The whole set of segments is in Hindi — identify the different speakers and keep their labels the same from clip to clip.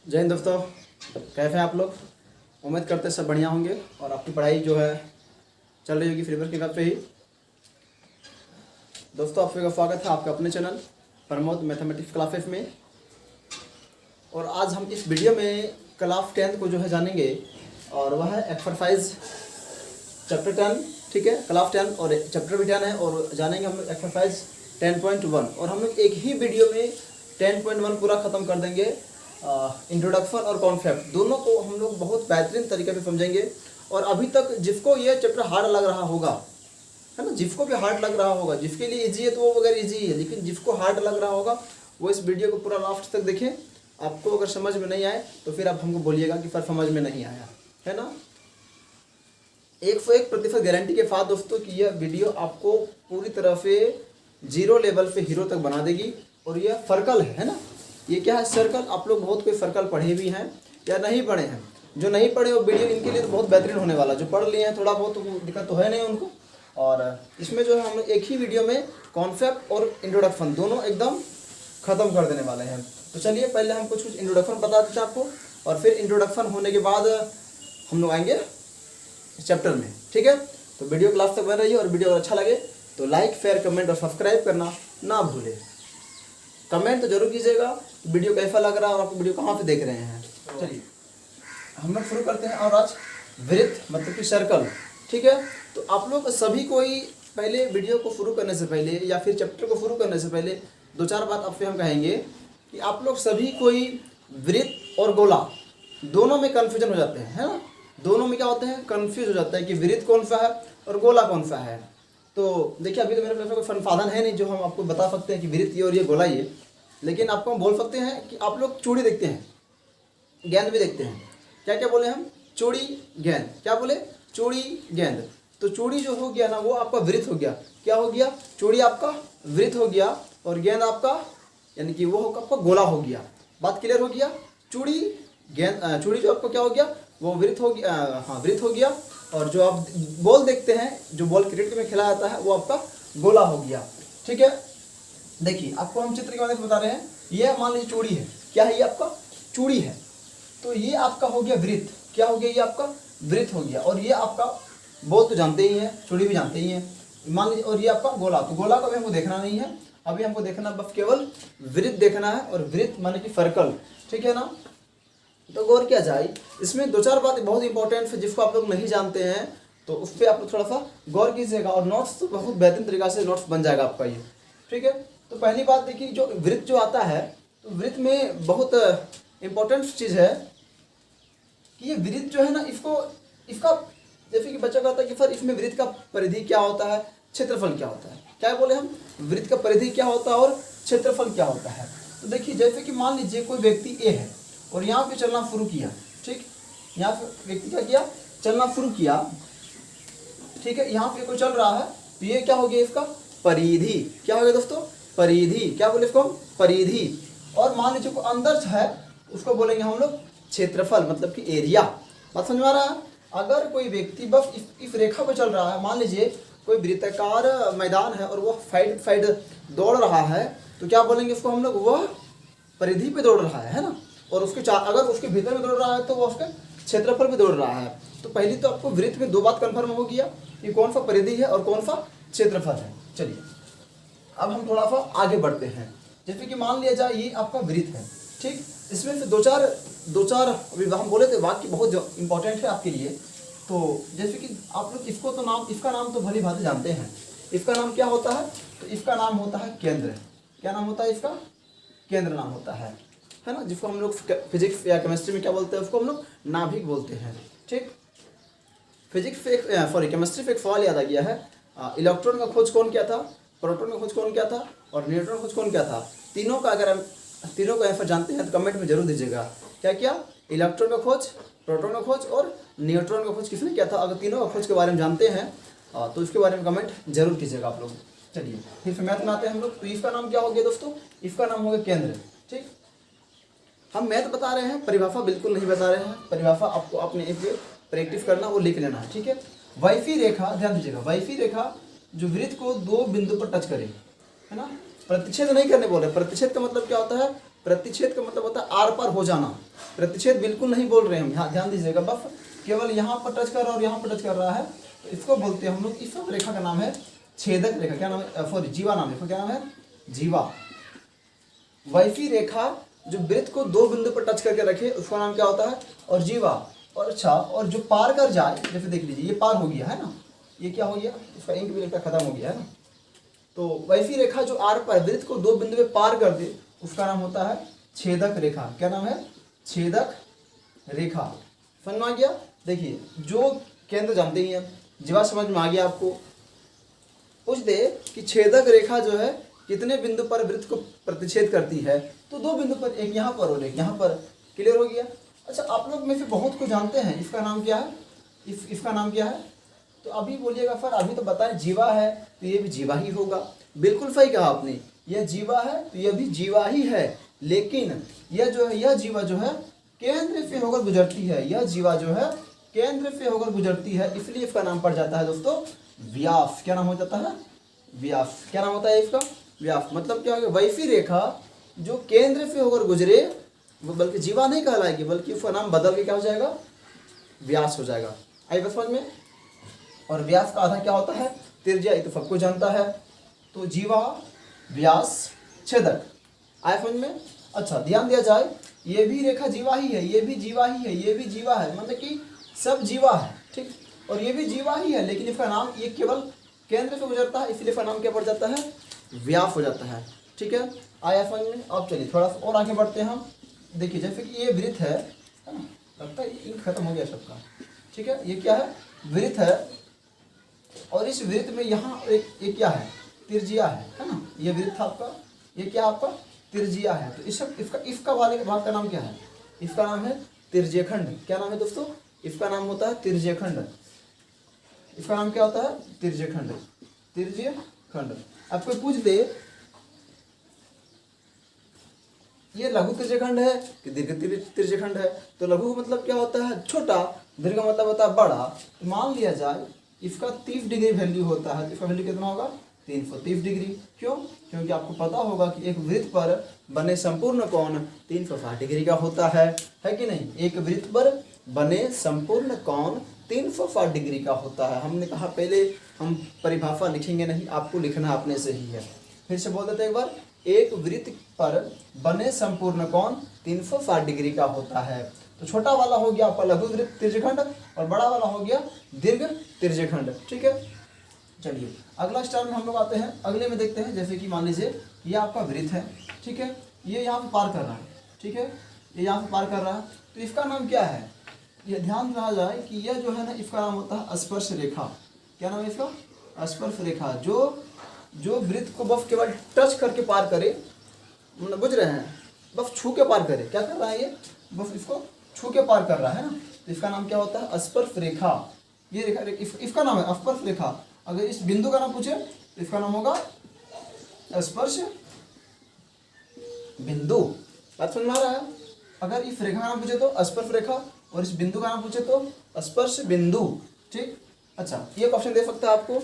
Speaker 1: जय हिंद दोस्तों, कैसे हैं आप लोग। उम्मीद करते हैं सब बढ़िया होंगे और आपकी पढ़ाई जो है चल रही होगी फ्रीबर के घर पे ही। दोस्तों आप सभी का स्वागत है आपके अपने चैनल प्रमोद मैथमेटिक्स क्लासेस में। और आज हम इस वीडियो में क्लास 10 को जो है जानेंगे और वह है एक्सरसाइज चैप्टर 10। ठीक है, क्लास 10 और चैप्टर भी 10 है और जानेंगे हम लोग एक्सरसाइज 10.1 और हम लोग एक ही वीडियो में 10.1 पूरा ख़त्म कर देंगे। इंट्रोडक्शन और कॉन्सेप्ट दोनों को हम लोग बहुत बेहतरीन तरीके से समझेंगे। और अभी तक जिसको ये चैप्टर हार्ड लग रहा होगा, है ना, जिसको भी हार्ड लग रहा होगा, जिसके लिए इजी है तो वो वगैरह इजी है, लेकिन जिसको हार्ड लग रहा होगा वो इस वीडियो को पूरा लास्ट तक देखें। आपको अगर समझ में नहीं आए तो फिर आप हमको बोलिएगा कि सर समझ में नहीं आया, है ना। 101% गारंटी के साथ दोस्तों कि यह वीडियो आपको पूरी तरह से जीरो लेवल पे हीरो तक बना देगी। और यह सर्कल है ना, ये क्या है, सर्कल। आप लोग बहुत कोई सर्कल पढ़े भी हैं या नहीं पढ़े हैं। जो नहीं पढ़े वो वीडियो इनके लिए तो बहुत बेहतरीन होने वाला। जो पढ़ लिए हैं थोड़ा बहुत तो दिक्कत तो है नहीं उनको। और इसमें जो है हम लोग एक ही वीडियो में कॉन्सेप्ट और इंट्रोडक्शन दोनों एकदम ख़त्म कर देने वाले हैं। तो चलिए पहले हम कुछ इंट्रोडक्शन बता देते हैं आपको और फिर इंट्रोडक्शन होने के बाद हम लोग आएंगे चैप्टर में। ठीक है, तो वीडियो क्लास तक बन रही है और वीडियो अच्छा लगे तो लाइक शेयर कमेंट और सब्सक्राइब करना ना भूलें। कमेंट तो जरूर कीजिएगा वीडियो कैसा लग रहा है और आप वीडियो कहाँ पे देख रहे हैं। चलिए हम लोग शुरू करते हैं। और आज वृत्त मतलब कि सर्कल। ठीक है, तो आप लोग सभी कोई पहले वीडियो को शुरू करने से पहले या फिर चैप्टर को शुरू करने से पहले दो चार बात आपसे हम कहेंगे कि आप लोग सभी कोई वृत्त और गोला दोनों में कन्फ्यूजन हो जाते हैं, है ना। दोनों में क्या होते हैं, कन्फ्यूज हो जाता है कि वृत्त कौन सा है और गोला कौन सा है। तो देखिए अभी तो मेरे पास कोई संसाधन है नहीं जो हम आपको बता सकते हैं कि वृत्त ये और ये गोला ये, लेकिन आपको हम बोल सकते हैं कि आप लोग चूड़ी देखते हैं, गेंद भी देखते हैं। क्या क्या बोले हम, चूड़ी गेंद। क्या बोले, चूड़ी गेंद। तो चूड़ी जो हो गया ना वो आपका वृत्त हो गया। क्या हो गया, चूड़ी आपका वृत्त हो गया और गेंद आपका यानी कि वो आपका गोला हो गया। बात क्लियर हो गया। चूड़ी गेंद, चूड़ी जो आपको क्या हो गया वो वृत्त हो गया, हाँ वृत्त हो गया। और जो आप बॉल देखते हैं, जो बॉल क्रिकेट में खेला जाता है वो आपका गोला हो गया। ठीक है, देखिए आपको हम चित्र के बारे में बता रहे हैं। ये मान लीजिए चूड़ी है, क्या है ये आपका चूड़ी है, तो ये आपका हो गया वृत्त। क्या हो गया, ये आपका वृत्त हो गया। और ये आपका बॉल तो जानते ही हैं, चूड़ी भी जानते ही हैं मान लीजिए। और ये आपका गोला, तो गोला को अभी हमको देखना नहीं है, अभी हमको देखना बस केवल वृत्त देखना है। और वृत्त माने कि सर्कल, ठीक है ना। तो गौर किया जाए इसमें दो चार बातें बहुत इंपॉर्टेंट है जिसको आप लोग नहीं जानते हैं, तो उस पर आप लोग थोड़ा सा गौर कीजिएगा। और नोट्स तो बहुत बेहतरीन तरीका से नोट्स बन जाएगा आपका ये। ठीक है, तो पहली बात देखिए, जो वृत्त जो आता है तो वृत्त में बहुत इंपॉर्टेंट चीज़ है कि ये वृत्त जो है ना, इसका जैसे कि बच्चा कहता है कि सर इसमें वृत्त का परिधि क्या होता है, क्षेत्रफल क्या होता है। क्या बोले हम, वृत्त का परिधि क्या होता है और क्षेत्रफल क्या होता है। तो देखिए जैसे कि मान लीजिए कोई व्यक्ति ए है और यहाँ पे चलना शुरू किया। ठीक, यहाँ पे व्यक्ति क्या किया, चलना शुरू किया। ठीक है, यहाँ पे कोई चल रहा है तो ये क्या हो गया, इसका परिधि। क्या हो गया दोस्तों, परिधि। क्या बोले इसको, परिधि। और मान लीजिए कोई अंदर है उसको बोलेंगे हम लोग क्षेत्रफल मतलब कि एरिया। बात समझ में आ रहा है। अगर कोई व्यक्ति बस इस रेखा पर चल रहा है, मान लीजिए कोई वृत्ताकार मैदान है और वह साइड दौड़ रहा है, तो क्या बोलेंगे उसको हम लोग, वह परिधि पे दौड़ रहा है ना। और उसके अगर उसके भीतर में दौड़ रहा है तो वो उसके क्षेत्रफल पे दौड़ रहा है। तो पहली तो आपको वृत्त में दो बात कंफर्म हो गया कि कौन सा परिधि है और कौन सा क्षेत्रफल है। चलिए अब हम थोड़ा सा आगे बढ़ते हैं। जैसे कि मान लिया जाए ये आपका वृत्त है। ठीक, इसमें से दो चार अभी हम बोले थे वाक्य बहुत इंपॉर्टेंट है आपके लिए। तो जैसे कि आप लोग इसको तो इसका नाम तो भली भांति जानते हैं। इसका नाम क्या होता है, तो इसका नाम होता है केंद्र। क्या नाम होता है इसका, केंद्र नाम होता है ना। जिसको हम लोग फिजिक्स या केमिस्ट्री में क्या बोलते हैं, उसको हम लोग नाभिक बोलते हैं। ठीक, केमिस्ट्री पे एक सवाल याद आ गया है। इलेक्ट्रॉन का खोज कौन किया था, प्रोटॉन का खोज कौन किया था और न्यूट्रॉन का खोज कौन किया था। तीनों का अगर हम तीनों का आंसर जानते हैं तो कमेंट में जरूर दीजिएगा। क्या क्या, इलेक्ट्रॉन का खोज, प्रोटॉन का खोज और न्यूट्रॉन का खोज किसने किया था। अगर तीनों का खोज के बारे में जानते हैं तो इसके बारे में कमेंट जरूर कीजिएगा आप लोग। चलिए फिर मैथ में आते हैं हम लोग। तो इसका नाम क्या हो गया दोस्तों, इसका नाम हो गया केंद्र। ठीक, हम मैथ बता रहे हैं, परिभाषा बिल्कुल नहीं बता रहे हैं। परिभाषा आपको अपने एक प्रैक्टिस करना, वो लिख लेना है। ठीक है, वाइफी रेखा, ध्यान दीजिएगा, वाइफी रेखा जो वृत्त को दो बिंदु पर टच करे, है ना। प्रतिच्छेद नहीं करने बोल रहे। प्रतिच्छेद का मतलब क्या होता है, प्रतिच्छेद का मतलब होता है आर पार हो जाना। प्रतिच्छेद बिल्कुल नहीं बोल रहे हैं हम, यहाँ ध्यान दीजिएगा, बस केवल यहाँ पर टच कर रहा है और यहाँ पर टच कर रहा है, तो इसको बोलते हैं हम लोग, इस रेखा का नाम है छेदक रेखा। क्या नाम है? सॉरी, जीवा नाम है। क्या नाम है? जीवा। वैसी रेखा जो वृत्त को दो बिंदु पर टच करके रखे उसका नाम क्या होता है? और जीवा। और अच्छा, और जो पार कर जाए, जैसे देख लीजिए ये पार हो गया है ना, ये क्या हो गया, इसका इंक भी लगता खत्म हो गया है ना, तो वैसी रेखा जो आर पर वृत्त को दो बिंदु पे पार कर दे उसका नाम होता है छेदक रेखा। क्या नाम है? छेदक रेखा। समझ में आ गया? देखिए, जो केंद्र जानते ही हैं, जीवा समझ में आ गया आपको। पूछ दे कि छेदक रेखा जो है कितने बिंदु पर वृत्त को प्रतिच्छेद करती है, तो दो बिंदु पर, एक यहाँ पर और एक यहाँ पर। क्लियर हो गया? अच्छा, आप लोग में से बहुत को जानते हैं, इसका नाम क्या है? इसका नाम क्या है? तो अभी बोलिएगा सर अभी तो बताएं, जीवा है तो ये भी जीवा ही होगा। बिल्कुल सही कहा आपने, यह जीवा है तो यह भी जीवा ही है, लेकिन यह जो है, यह जीवा जो है केंद्र से होकर गुजरती है, यह जीवा जो है केंद्र से होकर गुजरती है, इसलिए इसका नाम पड़ जाता है दोस्तों व्यास। क्या नाम हो जाता है? व्यास। क्या नाम होता है इसका? व्यास। मतलब क्या होगा? वैसी रेखा जो केंद्र से होकर गुजरे वो बल्कि जीवा नहीं कहलाएगी, बल्कि उसका नाम बदल के क्या हो जाएगा? व्यास हो जाएगा। आई बस समझ में? और व्यास का आधा क्या होता है? त्रिज्या। ये तो सबको जानता है। तो जीवा, व्यास, छेदक। आया समझ में? अच्छा, ध्यान दिया जाए, ये भी रेखा जीवा ही है, ये भी जीवा ही है, ये भी जीवा है, मतलब कि सब जीवा है, ठीक। और ये भी जीवा ही है, लेकिन इसका नाम, ये केवल केंद्र से गुजरता है, इसलिए इसका नाम क्या पड़ जाता है? व्यास हो जाता है। ठीक है, आया समझ में? अब चलिए थोड़ा सा और आगे बढ़ते हैं हम। देखिए, जैसे कि ये वृत्त है ना, लगता है इंक खत्म हो गया सबका। ठीक है, ये क्या है? वृत्त है, और इस वृत्त में यहाँ एक क्या है? त्रिज्या है ना। ये वृत्त था आपका, ये क्या आपका? त्रिज्या है। तो इसका वाले भाग का नाम क्या है? इसका नाम है त्रिज्यखंड। क्या नाम है दोस्तों? इसका नाम होता है त्रिज्यखंड। इसका नाम क्या होता है? त्रिज्यखंड। त्रिज्यखंड। अब कोई पूछ दे ये लघु त्रिज्यखंड है कि दीर्घ त्रिज्यखंड है, तो लघु मतलब क्या होता है? छोटा। दीर्घ मतलब होता है बड़ा। तो मान लिया जाए इसका 30 डिग्री वैल्यू होता है, तो इसका वैल्यू कितना होगा? 330 डिग्री। क्यों? क्योंकि आपको पता होगा कि एक वृत्त पर बने संपूर्ण कोण 360 डिग्री का होता है कि नहीं? एक वृत्त पर बने संपूर्ण कोण 360 डिग्री का होता है। हमने कहा पहले हम परिभाषा लिखेंगे नहीं, आपको लिखना अपने से ही है। फिर से बोल देते एक बार, एक वृत्त पर बने संपूर्ण कोण 360 डिग्री का होता है। तो छोटा वाला हो गया आपका लघु त्रिज्यखंड, और बड़ा वाला हो गया दीर्घ त्रिज्यखंड। ठीक है, चलिए अगला स्टार में हम लोग आते हैं। अगले में देखते हैं, जैसे कि मान लीजिए ये आपका वृत्त है, ठीक है, ये यहाँ पे पार कर रहा है, ठीक है, ये यहाँ पे पार कर रहा है, तो इसका नाम क्या है? ये ध्यान रहा जाए कि यह जो है ना, इसका नाम होता है स्पर्श रेखा। क्या नाम है इसका? स्पर्श रेखा। जो वृत्त को बस केवल टच करके पार करे, मतलब बुझ रहे हैं, बस छू के पार करे। क्या कर रहा है ये? बस इसको छू के पार कर रहा है ना, तो इसका नाम क्या होता है? स्पर्श रेखा। ये रेखा, इसका नाम है स्पर्श रेखा। अगर इस बिंदु का नाम पूछे तो इसका नाम होगा स्पर्श बिंदु। बात समझ में आ रहा है? अगर इस रेखा का नाम पूछे तो स्पर्श रेखा, और इस बिंदु का नाम पूछे तो स्पर्श बिंदु। ठीक। अच्छा, ये क्वेश्चन दे सकता है आपको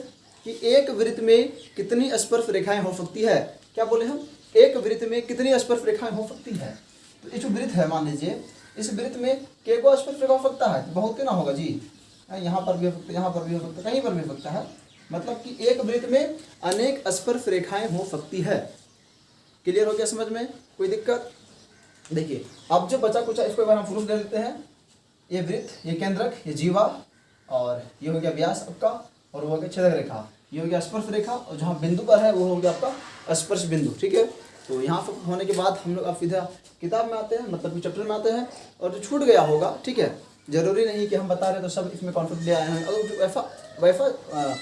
Speaker 1: कि एक वृत्त में कितनी स्पर्श रेखाएं हो सकती है? क्या बोले हम? एक वृत्त में कितनी स्पर्श रेखाएं हो सकती है? तो ये जो वृत्त है, मान लीजिए इस वृत्त में केगो स्पर्श रेखा हो सकता है? बहुत ना होगा जी, यहाँ पर भी हो सकता है, यहाँ पर भी हो सकता है, कहीं पर भी हो सकता है। मतलब कि एक वृत्त में अनेक स्पर्श रेखाएं हो सकती है। क्लियर हो गया समझ में? कोई दिक्कत? देखिए, अब जो बचा कुछ इसको एक बार हम प्रूफ दे देते हैं। ये वृत्त, ये केंद्रक, ये जीवा, और ये हो गया व्यास आपका, और वो हो गया छेदक रेखा, ये हो गया स्पर्श रेखा, और जहाँ बिंदु पर है वो हो गया आपका स्पर्श बिंदु। ठीक है, तो यहाँ पर होने के बाद हम लोग अब सीधा किताब में आते हैं, मतलब कि चैप्टर में आते हैं। और जो छूट गया होगा, ठीक है, जरूरी नहीं कि हम बता रहे तो सब इसमें कॉन्सेप्ट ले आए हैं। अगर जो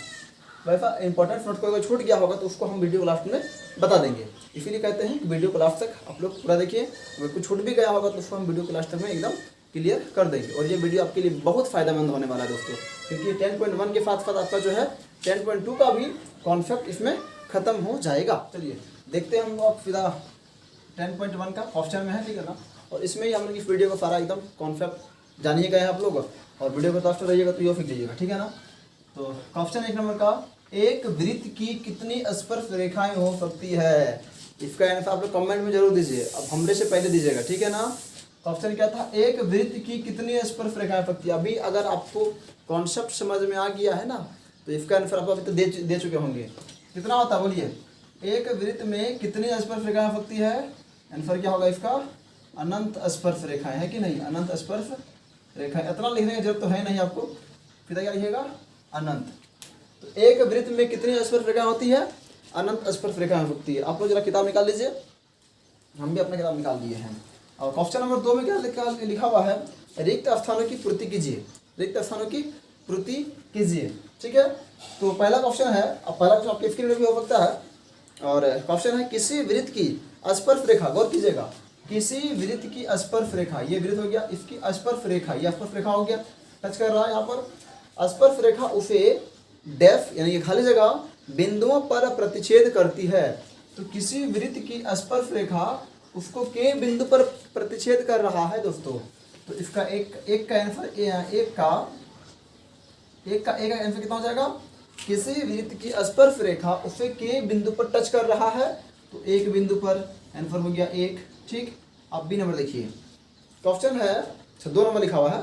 Speaker 1: वैसा इंपॉर्टेंट नोट कोई छूट गया होगा तो उसको हम वीडियो को लास्ट में बता देंगे। इसीलिए कहते हैं कि वीडियो को लास्ट तक आप लोग पूरा देखिए। अगर कुछ छूट भी गया होगा तो उसको हम वीडियो के लास्ट तक में एकदम क्लियर कर देंगे। और ये वीडियो आपके लिए बहुत फायदेमंद होने वाला है दोस्तों, क्योंकि 10.1 के साथ साथ आपका जो है 10.2 का भी कॉन्सेप्ट इसमें खत्म हो जाएगा। चलिए देखते हैं हम लोग सीधा 10.1 का क्वेश्चन में है, ठीक है ना। और इसमें ही हम लोग इस वीडियो को सारा एकदम कॉन्सेप्ट जानिए गए आप लोग, और वीडियो को लास्ट रहिएगा तो यो फिर जाइएगा, ठीक है ना। तो क्वेश्चन 1 नंबर का, एक वृत्त की कितनी स्पर्श रेखाएं हो सकती है? इसका आंसर आप लोग कमेंट में जरूर दीजिए। अब हमरे से पहले दीजिएगा, ठीक है ना। ऑप्शन क्या था, एक वृत्त की कितनी स्पर्श रेखाएं पकती है। अभी अगर आपको कॉन्सेप्ट समझ में आ गया है ना, तो इसका आंसर आप अभी तो दे चुके होंगे। कितना होता है बोलिए, एक वृत्त में कितनी स्पर्श रेखाएं पकती है। आंसर क्या होगा इसका, अनंत स्पर्श रेखाएं, है कि नहीं, अनंत स्पर्श रेखाएं। इतना लिखने की जरूरत तो है नहीं आपको, फिर क्या लिखिएगा, अनंत। तो एक वृत्त में कितनी स्पर्श रेखाएं होती है, अनंत स्पर्श रेखाएं पकती है। आप लोग जरा किताब निकाल लीजिए, हम भी अपना किताब निकाल लिए हैं। और क्वेश्चन नंबर 2 में क्या लिखा हुआ है, रिक्त स्थानों की पूर्ति कीजिए, रिक्त स्थानों की पूर्ति कीजिए। ठीक है, तो पहला क्वेश्चन है, अब पहला क्वेश्चन आपके स्क्रीन में भी हो सकता है। और क्वेश्चन है, किसी वृत्त की स्पर्श रेखा, गौर कीजिएगा, किसी वृत्त की स्पर्श रेखा, ये वृत्त हो गया, इसकी स्पर्श रेखा, ये स्पर्श रेखा हो गया, टच कर रहा है यहाँ पर। स्पर्श रेखा उसे डेफ यानी कि खाली जगह बिंदुओं पर प्रतिच्छेद करती है। तो किसी वृत्त की स्पर्श रेखा उसको के बिंदु पर प्रतिच्छेद कर रहा है दोस्तों। तो इसका एक का आंसर, एक का आंसर कितना हो जाएगा, किसी वृत्त की स्पर्श रेखा उसे के बिंदु पर टच कर रहा है, तो एक बिंदु पर, आंसर हो गया एक। ठीक, अब बी नंबर देखिए, क्वेश्चन है 2 नंबर लिखा हुआ है,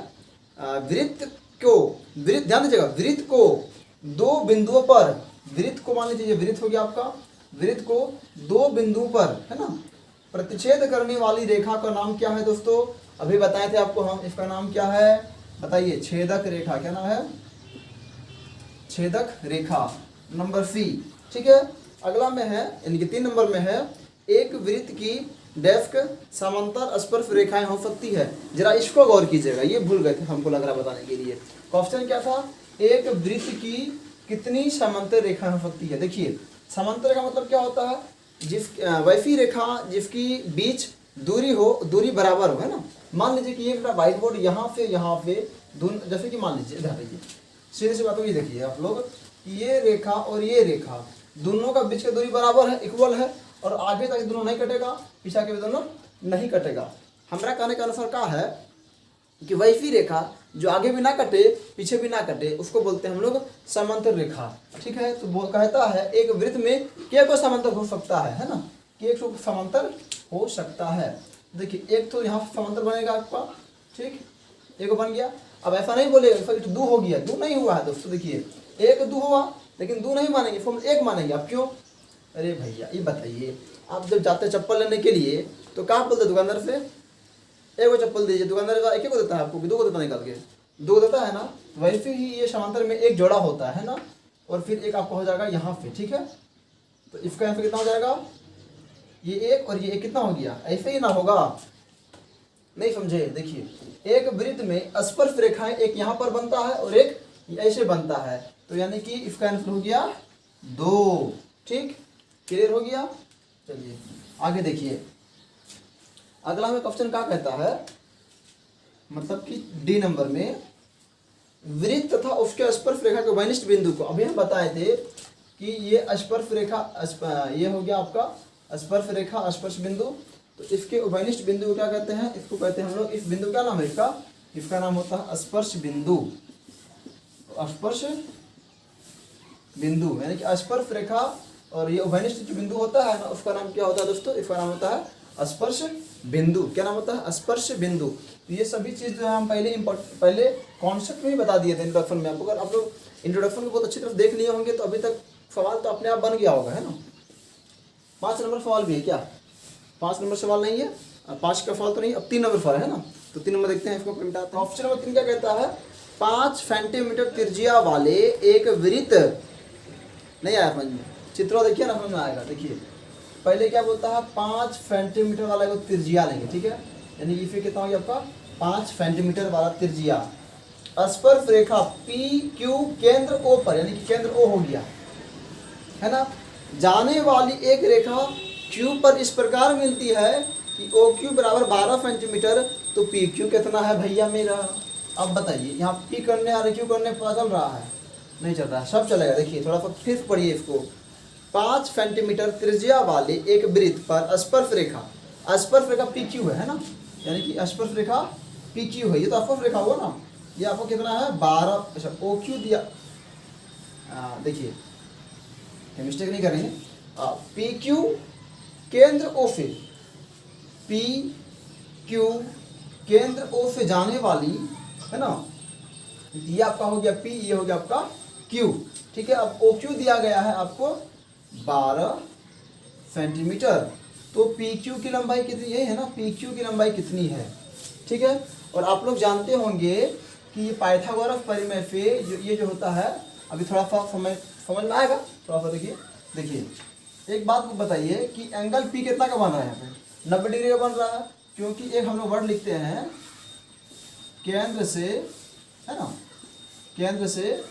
Speaker 1: वृत्त ध्यान दीजिएगा, वृत्त को 2 बिंदुओं पर, वृत्त को मान लीजिए वृत्त हो गया आपका, वृत्त को 2 बिंदुओं पर, है ना, प्रतिच्छेद करने वाली रेखा का नाम क्या है दोस्तों। अभी बताए थे आपको हम, इसका नाम क्या है बताइए, छेदक रेखा। क्या नाम है, छेदक रेखा, नंबर सी। ठीक है, अगला में है, यानी कि 3 नंबर में है, एक वृत्त की डेस्क समांतर स्पर्श रेखाएं हो सकती है। जरा इसको गौर कीजिएगा, ये भूल गए थे हमको लग रहा बताने के लिए। क्वेश्चन क्या था, एक वृत्त की कितनी समांतर रेखाएं हो सकती है। देखिए, समांतर रेखा मतलब क्या होता है, वैसी रेखा जिसकी बीच दूरी बराबर हो, है ना। मान लीजिए कि ये मेरा व्हाइट बोर्ड यहाँ से जैसे कि मान लीजिए इधर देखिए, सीधे सी बात होगी, देखिए आप लोग, ये रेखा और ये रेखा दोनों का बीच की दूरी बराबर है, इक्वल है, और आगे तक दोनों नहीं कटेगा, पीछे के भी दोनों नहीं कटेगा। हमारा कहने का अनुसार क्या है कि वैसी रेखा जो आगे भी ना कटे पीछे भी ना कटे, उसको बोलते हैं हम लोग समांतर रेखा। ठीक है, तो वो कहता है एक वृत्त में क्या को समांतर हो सकता है ना, कि एक को समांतर हो सकता है। देखिए, एक तो यहाँ समांतर बनेगा आपका, ठीक, एक बन गया। अब ऐसा नहीं बोलेगा दो हो गया, दो नहीं हुआ है दोस्तों। देखिए, एक दो हुआ, लेकिन दो नहीं मानेंगे, फॉर्म एक मानेंगे। आप क्यों, अरे भैया ये बताइए, आप जब जाते चप्पल लेने के लिए तो कहाँ बोलते दुकानदार से, एक वो चप्पल दीजिए, दुकानदार एक को देता है आपको, दो को देता निकाल के, दो देता है ना। वैसे ही ये समांतर में एक जोड़ा होता है ना, और फिर एक आपको हो जाएगा यहाँ पे। ठीक है, तो इसका आंसर कितना हो जाएगा, ये एक और ये एक कितना हो गया, ऐसे ही ना होगा, नहीं समझे। देखिए, एक वृत्त में स्पर्श रेखाएं एक यहाँ पर बनता है और एक ऐसे बनता है, तो यानी कि इसका आंसर हो गया 2। ठीक, क्लियर हो गया। चलिए आगे देखिए, अगला में क्वेश्चन क्या कहता है, मतलब कि डी नंबर में, वृत्त तथा उसके स्पर्श रेखा के वनिष्ठ बिंदु को, अभी हम बताए थे कि ये स्पर्श रेखा, ये हो गया आपका स्पर्श रेखा, स्पर्श बिंदु। तो इसके वनिष्ठ बिंदु को क्या कहते हैं, इसको कहते हैं हम लोग, इस बिंदु क्या नाम है इसका नाम होता है स्पर्श बिंदु। स्पर्श बिंदु यानी कि स्पर्श रेखा और ये वनिष्ठ जो बिंदु होता है ना, उसका नाम क्या होता है दोस्तों, इसका नाम होता है स्पर्श बिंदु। क्या नाम होता है, स्पर्श बिंदु। तो ये सभी चीज़ जो है हम पहले कॉन्सेप्ट में ही बता दिए थे इंट्रोडक्शन में आपको। अगर आप लोग इंट्रोडक्शन को बहुत अच्छी तरह देख लिए होंगे तो अभी तक सवाल तो अपने आप बन गया होगा, है ना। 5 नंबर सवाल भी है क्या, 5 नंबर सवाल नहीं है, 5 का सवाल तो नहीं, अब 3 नंबर सवाल है ना। तो 3 नंबर देखते हैं इसको मिटाते हैं। ऑप्शन नंबर 3 क्या कहता है, 5 सेंटीमीटर त्रिज्या वाले एक वृत्त, नहीं आया समझ में, चित्र देखिए ना समझ में आएगा। देखिए पहले क्या बोलता है, 5 सेंटीमीटर वाला एक त्रिज्या लेंगे। ठीक है, यानी कि फिर कितना हो गया आपका 5 सेंटीमीटर वाला त्रिज्या, स्पर्श रेखा पी क्यू केंद्र ओ पर, यानी कि केंद्र ओ हो गया, है ना। जाने वाली एक रेखा क्यू पर इस प्रकार मिलती है कि ओ क्यू बराबर 12 सेंटीमीटर, तो पी क्यू कितना है भैया मेरा। अब बताइए, यहाँ पी करने और क्यू करने पता चल रहा है, नहीं चल रहा है, सब चलेगा। देखिए थोड़ा सा फिर पढ़िए इसको, 5 सेंटीमीटर त्रिज्या वाले एक वृत्त पर स्पर्श रेखा पी क्यू है ना, यानी कि स्पर्श रेखा पी क्यू है। ये तो स्पर्श रेखा हुआ ना, ये आपको कितना है 12, अच्छा ओ क्यू दिया, देखिए मिस्टेक नहीं करेंगे, पी क्यू केंद्र ओ से, पी क्यू केंद्र O से जाने वाली, है ना, ये आपका हो गया P, ये हो गया आपका Q, ठीक है। अब OQ दिया गया है आपको 12 सेंटीमीटर, तो PQ की लंबाई कितनी है ना, PQ की लंबाई कितनी है, ठीक है। और आप लोग जानते होंगे कि ये पाइथागोरस परिमेय से ये जो होता है, अभी थोड़ा सा समझ में आएगा, थोड़ा सा देखिए एक बात को बताइए कि एंगल P कितना का बन रहा है, यहाँ पे 90 डिग्री का बन रहा है, क्योंकि एक हम लोग वर्ड लिखते हैं केंद्र से, है ना, केंद्र से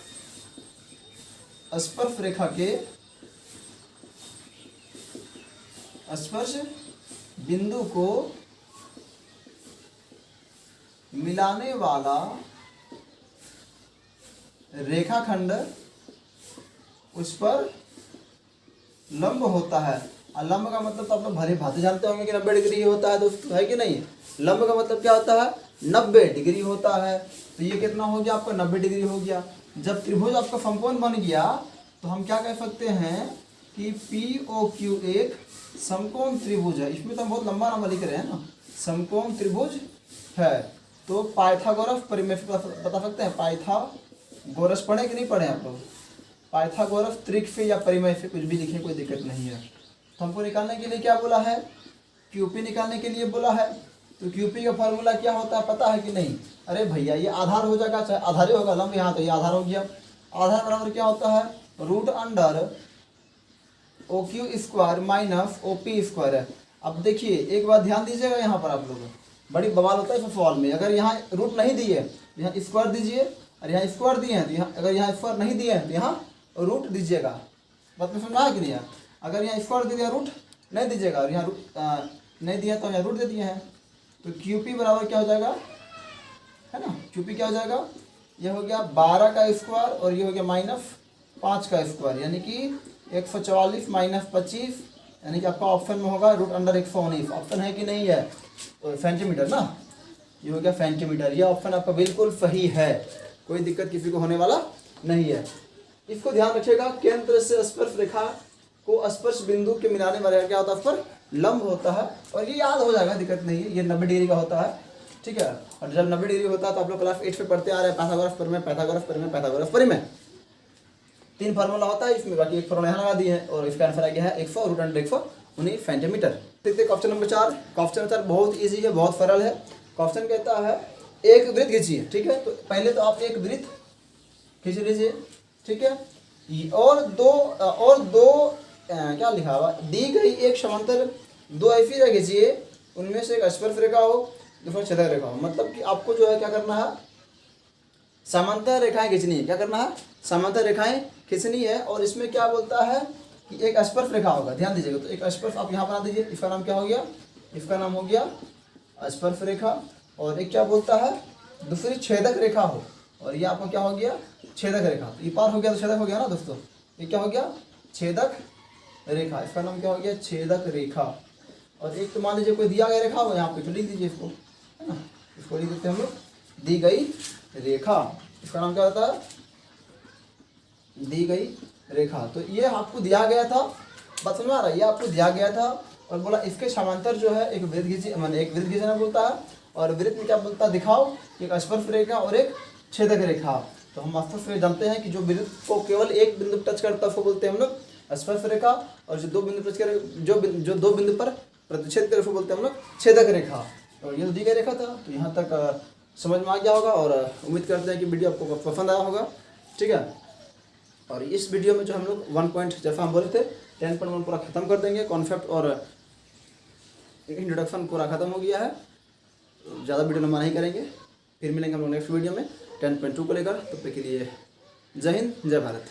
Speaker 1: स्पर्श रेखा के स्पर्श बिंदु को मिलाने वाला रेखाखंड उस पर लंब होता है। और लंब का मतलब तो आप लोग भली भांति जानते होंगे कि 90 डिग्री होता है दोस्तों, है कि नहीं। लंब का मतलब क्या होता है, 90 डिग्री होता है। तो ये कितना हो गया आपका, 90 डिग्री हो गया। जब त्रिभुज आपका समकोण बन गया तो हम क्या कह सकते हैं कि POQ एक समकोण त्रिभुज है। इसमें तो हम बहुत लंबा नाम लिख रहे हैं ना, समकोण त्रिभुज है। तो पाइथागोरस परिमेय बता सकते हैं, पाइथागोरस पढ़े कि नहीं पढ़े आप लोग, पाइथागोरस त्रिक से या परिमेय से कुछ भी लिखे, कोई दिक्कत नहीं है। तो हमको निकालने के लिए क्या बोला है, QP निकालने के लिए बोला है। तो QP का फॉर्मूला क्या होता है पता है कि नहीं, अरे भैया ये आधार हो जाएगा, चाहे आधार ही होगा लंब, यहाँ तो ये आधार हो गया। आधार बराबर क्या होता है, root under OQ square minus OP square है। अब देखिए एक बात ध्यान दीजिएगा, यहाँ पर आप लोग बड़ी बवाल होता है सवाल में, अगर यहाँ रूट नहीं दिए तो यहाँ स्क्वायर दीजिए, और यहाँ स्क्वायर दिए हैं तो यहाँ, अगर यहाँ स्क्वायर नहीं दिए हैं तो यहाँ रूट दीजिएगा। बात में समझा कि नहीं है, अगर यहाँ स्क्वायर दे दिया रूट नहीं दीजिएगा, और यहाँ रूट नहीं दिया तो यहाँ रूट दे दिए हैं। तो QP बराबर क्या हो जाएगा, है ना, QP क्या हो जाएगा, ये हो गया 12 का स्क्वायर और ये हो गया -5 का स्क्वायर, यानी कि 144 माइनस 25, यानी कि आपका ऑप्शन में होगा रूट अंडर 119। ऑप्शन है कि नहीं है, तो सेंटीमीटर ना, ये हो गया सेंटीमीटर। ये ऑप्शन आपका बिल्कुल सही है, कोई दिक्कत किसी को होने वाला नहीं है। इसको ध्यान रखिएगा, केंद्र से स्पर्श रेखा को स्पर्श बिंदु के मिलाने वाला क्या होता है, उस पर लंब होता है। और ये याद हो जाएगा, दिक्कत नहीं है, ये 90 डिग्री का होता है, ठीक है। और जब 90 डिग्री होता है तो आप लोग क्लास 8 पे पढ़ते आ रहे हैं, पाइथागोरस परिमेय, पाइथागोरस परिमेय, पाइथागोरस परिमेय। 3 फार्मूला होता है इसमें, बाकी एक फार्मूला यहाँ लगा दिए हैं, और इसका आंसर आ गया है 100 रूट अंडर 119 सेंटीमीटर। देखते क्वेश्चन नंबर 4। क्वेश्चन नंबर 4 बहुत ईजी है, बहुत सरल है। क्वेश्चन कहता है एक वृत्त खींचिए, ठीक है। तो पहले तो आप एक वृत्त खींच लीजिए, ठीक है। और दो क्या लिखा हुआ, दी गई एक समांतर 2 ऐसी रेखा खींचिए, उनमें से एक स्पर्श रेखा हो, दूसरा छेदक रेखा हो। मतलब कि आपको जो है क्या करना है, समांतर रेखाएं खींचनी है। क्या करना है, समांतर रेखाएं खींचनी है। और इसमें क्या बोलता है कि एक स्पर्श रेखा होगा, ध्यान दीजिएगा। तो एक स्पर्श आप यहाँ बना दीजिए, इसका नाम क्या हो गया, इसका नाम हो गया स्पर्श रेखा। और एक क्या बोलता है, दूसरी छेदक रेखा हो, और ये आपका क्या हो गया, छेदक रेखा। तो ये पार हो गया तो छेदक हो गया ना दोस्तों, ये क्या हो गया, छेदक रेखा। इसका नाम क्या हो गया, छेदक रेखा। और एक तो मान लीजिए कोई दिया गया रेखा हो, यहाँ पे तो लिख दीजिए इसको, है ना, इसको लिख देते हैं हम लोग, दी गई रेखा। इसका नाम क्या होता है, दी गई रेखा। तो ये आपको दिया गया था, बात समझ आ रहा है, ये आपको दिया गया था और बोला इसके समांतर जो है एक वृत्त खींचिए, मैंने एक वृत्त खींचना बोलता है। और वृत्त में क्या बोलता है, दिखाओ एक स्पर्श रेखा और एक छेदक रेखा। तो हम स्पर्श रेखा जानते हैं कि जो वृत्त को केवल एक बिंदु टच करता है उसको बोलते हैं हम लोग स्पर्श रेखा, और जो 2 बिंदु टच करे, जो 2 बिंदु पर प्रतिच्छेद करे उसको बोलते हैं हम लोग छेदक रेखा। और ये तो दी गई रेखा था। तो यहाँ तक समझ में आ गया होगा, और उम्मीद करते हैं कि वीडियो आपको पसंद आया होगा, ठीक है। और इस वीडियो में जो हम लोग 1 पॉइंट जैसा हम बोले थे 10.1 पूरा खत्म कर देंगे, कॉन्सेप्ट और इंट्रोडक्शन पूरा खत्म हो गया है। ज़्यादा वीडियो लंबा नहीं करेंगे, फिर मिलेंगे हम लोग नेक्स्ट वीडियो में 10.2 को लेकर। तब तक के लिए जय हिंद, जय भारत।